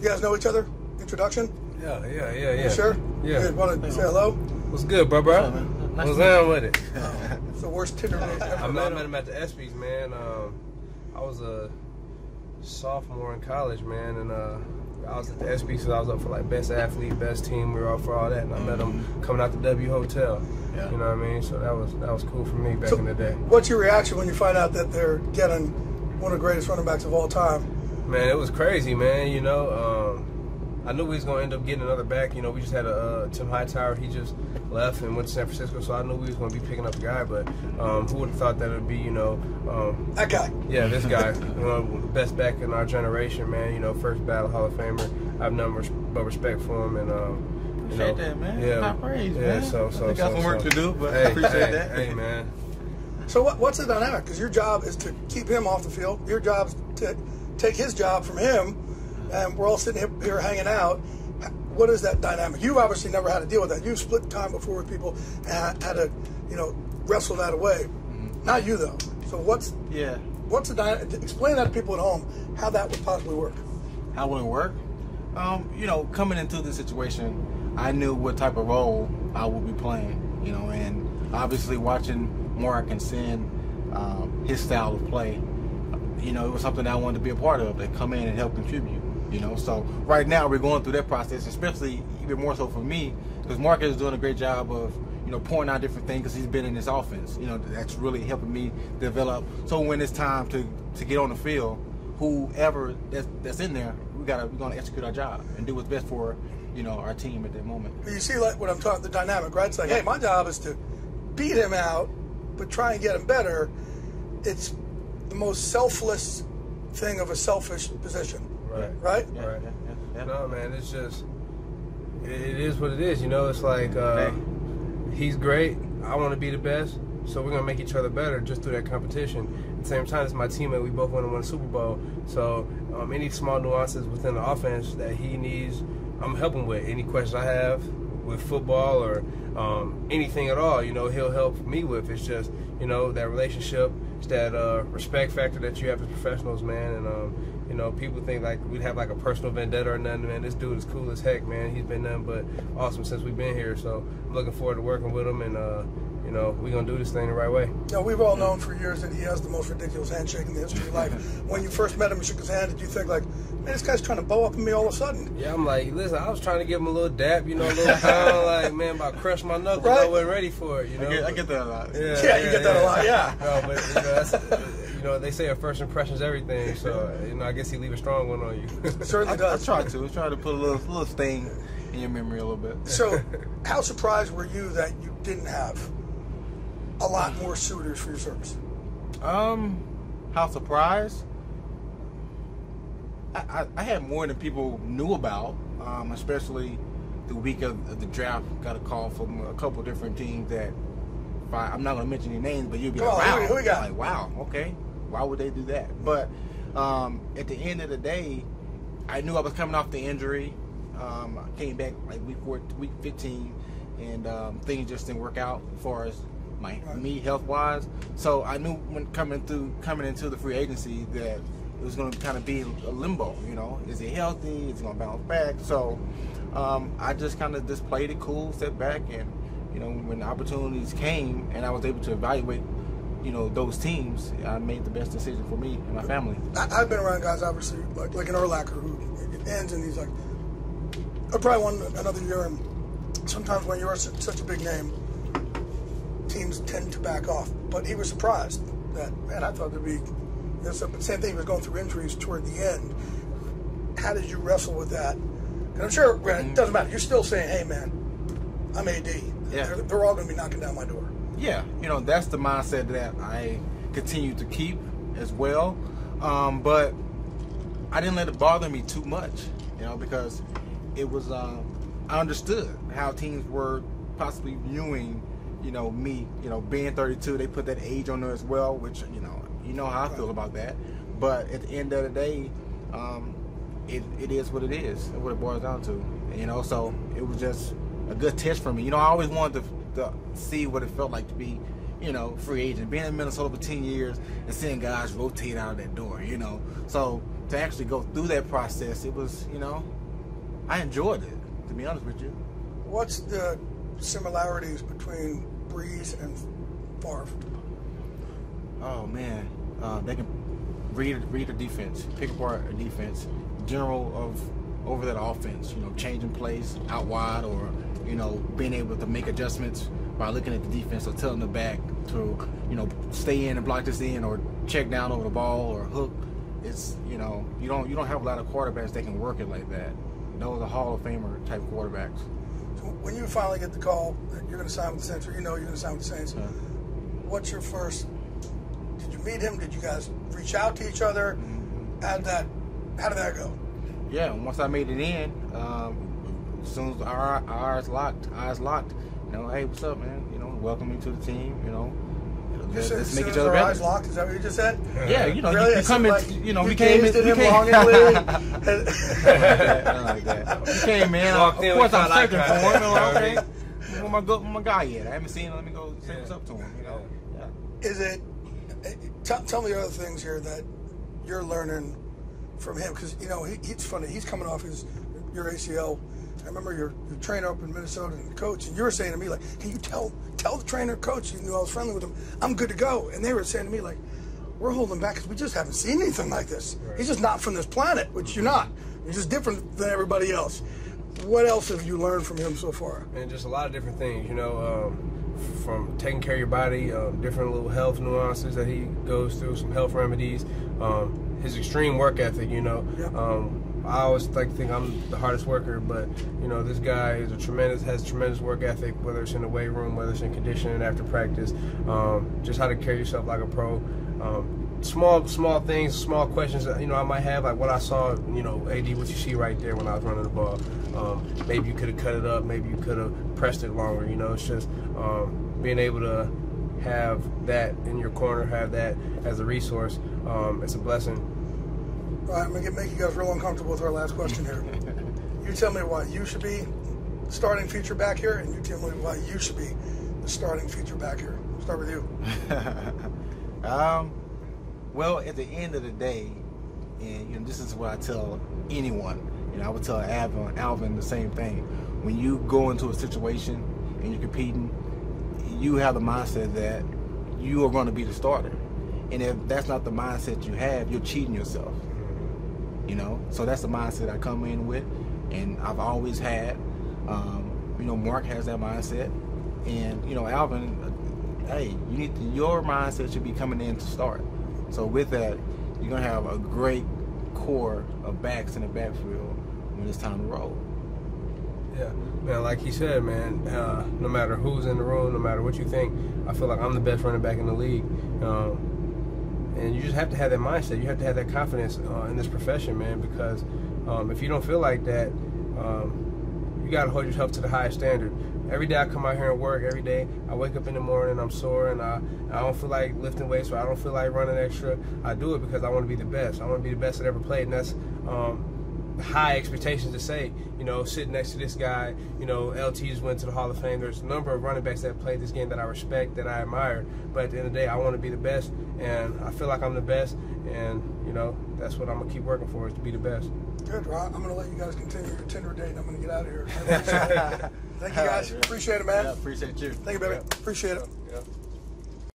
You guys know each other? Introduction? Yeah. You sure? Yeah. Good. Want to say hello? What's good, bro? What's down with it? It's the worst Tinder name ever. I met him at the ESPYs, man. I was a sophomore in college, man, and I was at the ESPYs, so I was up for like best athlete, best team. We were up for all that, and I met him coming out the W Hotel. Yeah. You know what I mean? So that was cool for me back in the day. What's your reaction when you find out that they're getting one of the greatest running backs of all time? Man, it was crazy, man. You know, I knew we was gonna end up getting another back. You know, we just had Tim Hightower. He just left and went to San Francisco, so I knew we was gonna be picking up a guy. But who would have thought that it'd be, you know, that guy? Yeah, this guy, one of the best back in our generation, man. You know, first ballot Hall of Famer. I have nothing but respect for him, and appreciate that, man. Yeah, high praise, man. So I got some work to do, but hey, I appreciate that. Hey, man. So what's the dynamic? Because your job is to keep him off the field. Your job is to take his job from him, and we're all sitting here hanging out. What is that dynamic? You've obviously never had to deal with that. You've split time before with people and had to, you know, wrestle that away. Not you, though. So what's the dynamic? Explain that to people at home, how that would possibly work. How would it work? You know, coming into this situation, I knew what type of role I would be playing, you know, and obviously watching Mark and seeing his style of play, you know, it was something that I wanted to be a part of, that come in and help contribute, you know. So right now we're going through that process, especially even more so for me, because Mark is doing a great job of, you know, pouring out different things because he's been in this offense, you know, that's really helping me develop. So when it's time to get on the field, whoever that's in there, we're gonna execute our job and do what's best for, you know, our team at that moment. But you see, like what I'm talking, the dynamic, right? It's like, hey, my job is to beat him out, but try and get him better. It's the most selfless thing of a selfish position. Right? Yeah. No, man, it's just, it is what it is, you know. It's like, he's great, I want to be the best, so we're going to make each other better just through that competition. At the same time, it's my teammate, we both want to win a Super Bowl, so any small nuances within the offense that he needs, I'm helping with. Any questions I have with football or anything at all, you know, he'll help me with. It's just, you know, that relationship, it's that respect factor that you have as professionals, man. And you know, people think like we'd have like a personal vendetta or nothing, man. This dude is cool as heck, man. He's been nothing but awesome since we've been here, so I'm looking forward to working with him, and you know, we're going to do this thing the right way. You know, we've all known for years that he has the most ridiculous handshake in the history of life. When you first met him and shook his hand, did you think like, man, this guy's trying to bow up on me all of a sudden? Yeah, I'm like, listen, I was trying to give him a little dap, you know, a little pound, like, man, about to crush my knuckles. Right? I wasn't ready for it, you know. I get that a lot. Yeah, you get that a lot, yeah. No, but, you know, that's, you know, they say a first impression is everything, so, you know, I guess he leave a strong one on you. It certainly does. I try to put a little stain in your memory a little bit. So, how surprised were you that you didn't have a lot more suitors for your service? How surprised? I had more than people knew about, especially the week of the draft. Got a call from a couple different teams that, I'm not going to mention any names, but you'll be like, wow. Who we got? Like, wow, okay. Why would they do that? But at the end of the day, I knew I was coming off the injury. I came back like week 15, and things just didn't work out as far as me health-wise. So I knew when coming into the free agency that it was going to kind of be a limbo. You know, is he healthy? Is he going to bounce back? So I just kind of just played it cool, stepped back, and you know, when the opportunities came and I was able to evaluate, you know, those teams, I made the best decision for me and my family. I've been around guys, obviously, like an Urlacher who ends and he's like, I probably won another year, and sometimes when you're such a big name, teams tend to back off. But he was surprised that, man, I thought there'd be, you know, same thing, he was going through injuries toward the end. How did you wrestle with that? And I'm sure, it doesn't matter, you're still saying, hey, man, I'm AD. Yeah. They're all going to be knocking down my door. Yeah, you know, that's the mindset that I continue to keep as well. But I didn't let it bother me too much, you know, because it was, I understood how teams were possibly viewing, you know, me, you know, being 32, they put that age on there as well, which, you know how I feel about that. But at the end of the day, it is what it is, and what it boils down to, you know. So it was just a good test for me. You know, I always wanted to see what it felt like to be, you know, free agent, being in Minnesota for 10 years and seeing guys rotate out of that door, you know. So to actually go through that process, it was, you know, I enjoyed it, to be honest with you. What's the similarities between Breeze and Favre? Oh man, they can read a defense, pick apart a defense, general of over that offense. You know, changing plays out wide, or you know, being able to make adjustments by looking at the defense or telling the back to, you know, stay in and block this in, or check down over the ball or hook. It's, you know, you don't have a lot of quarterbacks that can work it like that. Those are Hall of Famer type quarterbacks. So when you finally get the call that you're going to sign with the Saints, or you know you're going to sign with the Saints, what's your first? Did you meet him? Did you guys reach out to each other? How did that go? Yeah, once I made it in, as soon as our eyes locked, you know, hey, what's up, man? You know, welcome me to the team. You know, let's make each other better. Eyes locked? Is that what you just said? Yeah, you know, really? you come in, like, you know, you we came in. Him long in the league. Nothing like that. We came in. Of course, I'm searching for him. Okay, where my guy yet? I haven't seen him. Let me go say what's up to him. You know. Yeah. Is it? Tell me the other things here that you're learning from him, because you know he's funny. He's coming off your ACL. I remember your trainer up in Minnesota and the coach, and you were saying to me, like, can you tell the trainer, coach, you knew I was friendly with him, I'm good to go. And they were saying to me, like, we're holding back because we just haven't seen anything like this. Right. He's just not from this planet, which you're not. You're just different than everybody else. What else have you learned from him so far? And just a lot of different things, you know, from taking care of your body, different little health nuances that he goes through, some health remedies, his extreme work ethic, you know. Yeah. I always like to think I'm the hardest worker, but you know, this guy is has tremendous work ethic, whether it's in the weight room, whether it's in conditioning after practice, just how to carry yourself like a pro. Small things, small questions that, you know, I might have, like what I saw, you know, AD, what you see right there when I was running the ball. Maybe you could have cut it up, maybe you could have pressed it longer, you know. It's just being able to have that in your corner, have that as a resource, it's a blessing. All right, I'm going to make you guys real uncomfortable with our last question here. You tell me why you should be the starting feature back here, and you tell me why you should be the starting feature back here. I'll start with you. Well, at the end of the day, and you know, this is what I tell anyone. You know, I would tell Alvin the same thing. When you go into a situation and you're competing, you have the mindset that you are going to be the starter. And if that's not the mindset you have, you're cheating yourself. You know, so that's the mindset I come in with, and I've always had. You know, Mark has that mindset, and you know, Alvin, hey, your mindset should be coming in to start. So with that, you're gonna have a great core of backs in the backfield when it's time to roll. Yeah, man, like he said, man, no matter who's in the room, no matter what you think, I feel like I'm the best running back in the league. And you just have to have that mindset. You have to have that confidence in this profession, man, because if you don't feel like that, you got to hold yourself to the highest standard. Every day I come out here and work. Every day I wake up in the morning, I'm sore, and I don't feel like lifting weights, or I don't feel like running extra. I do it because I want to be the best. I want to be the best that ever played, and that's high expectations to say, you know, sitting next to this guy, you know, LT just went to the Hall of Fame. There's a number of running backs that played this game that I respect, that I admire, but at the end of the day, I want to be the best, and I feel like I'm the best, and, you know, that's what I'm going to keep working for, is to be the best. Good, Rob. I'm going to let you guys continue your Tinder date, and I'm going to get out of here. Thank you, guys. Appreciate it, man. Yeah, appreciate you. Thank you, baby. Yeah. Appreciate it. Yeah.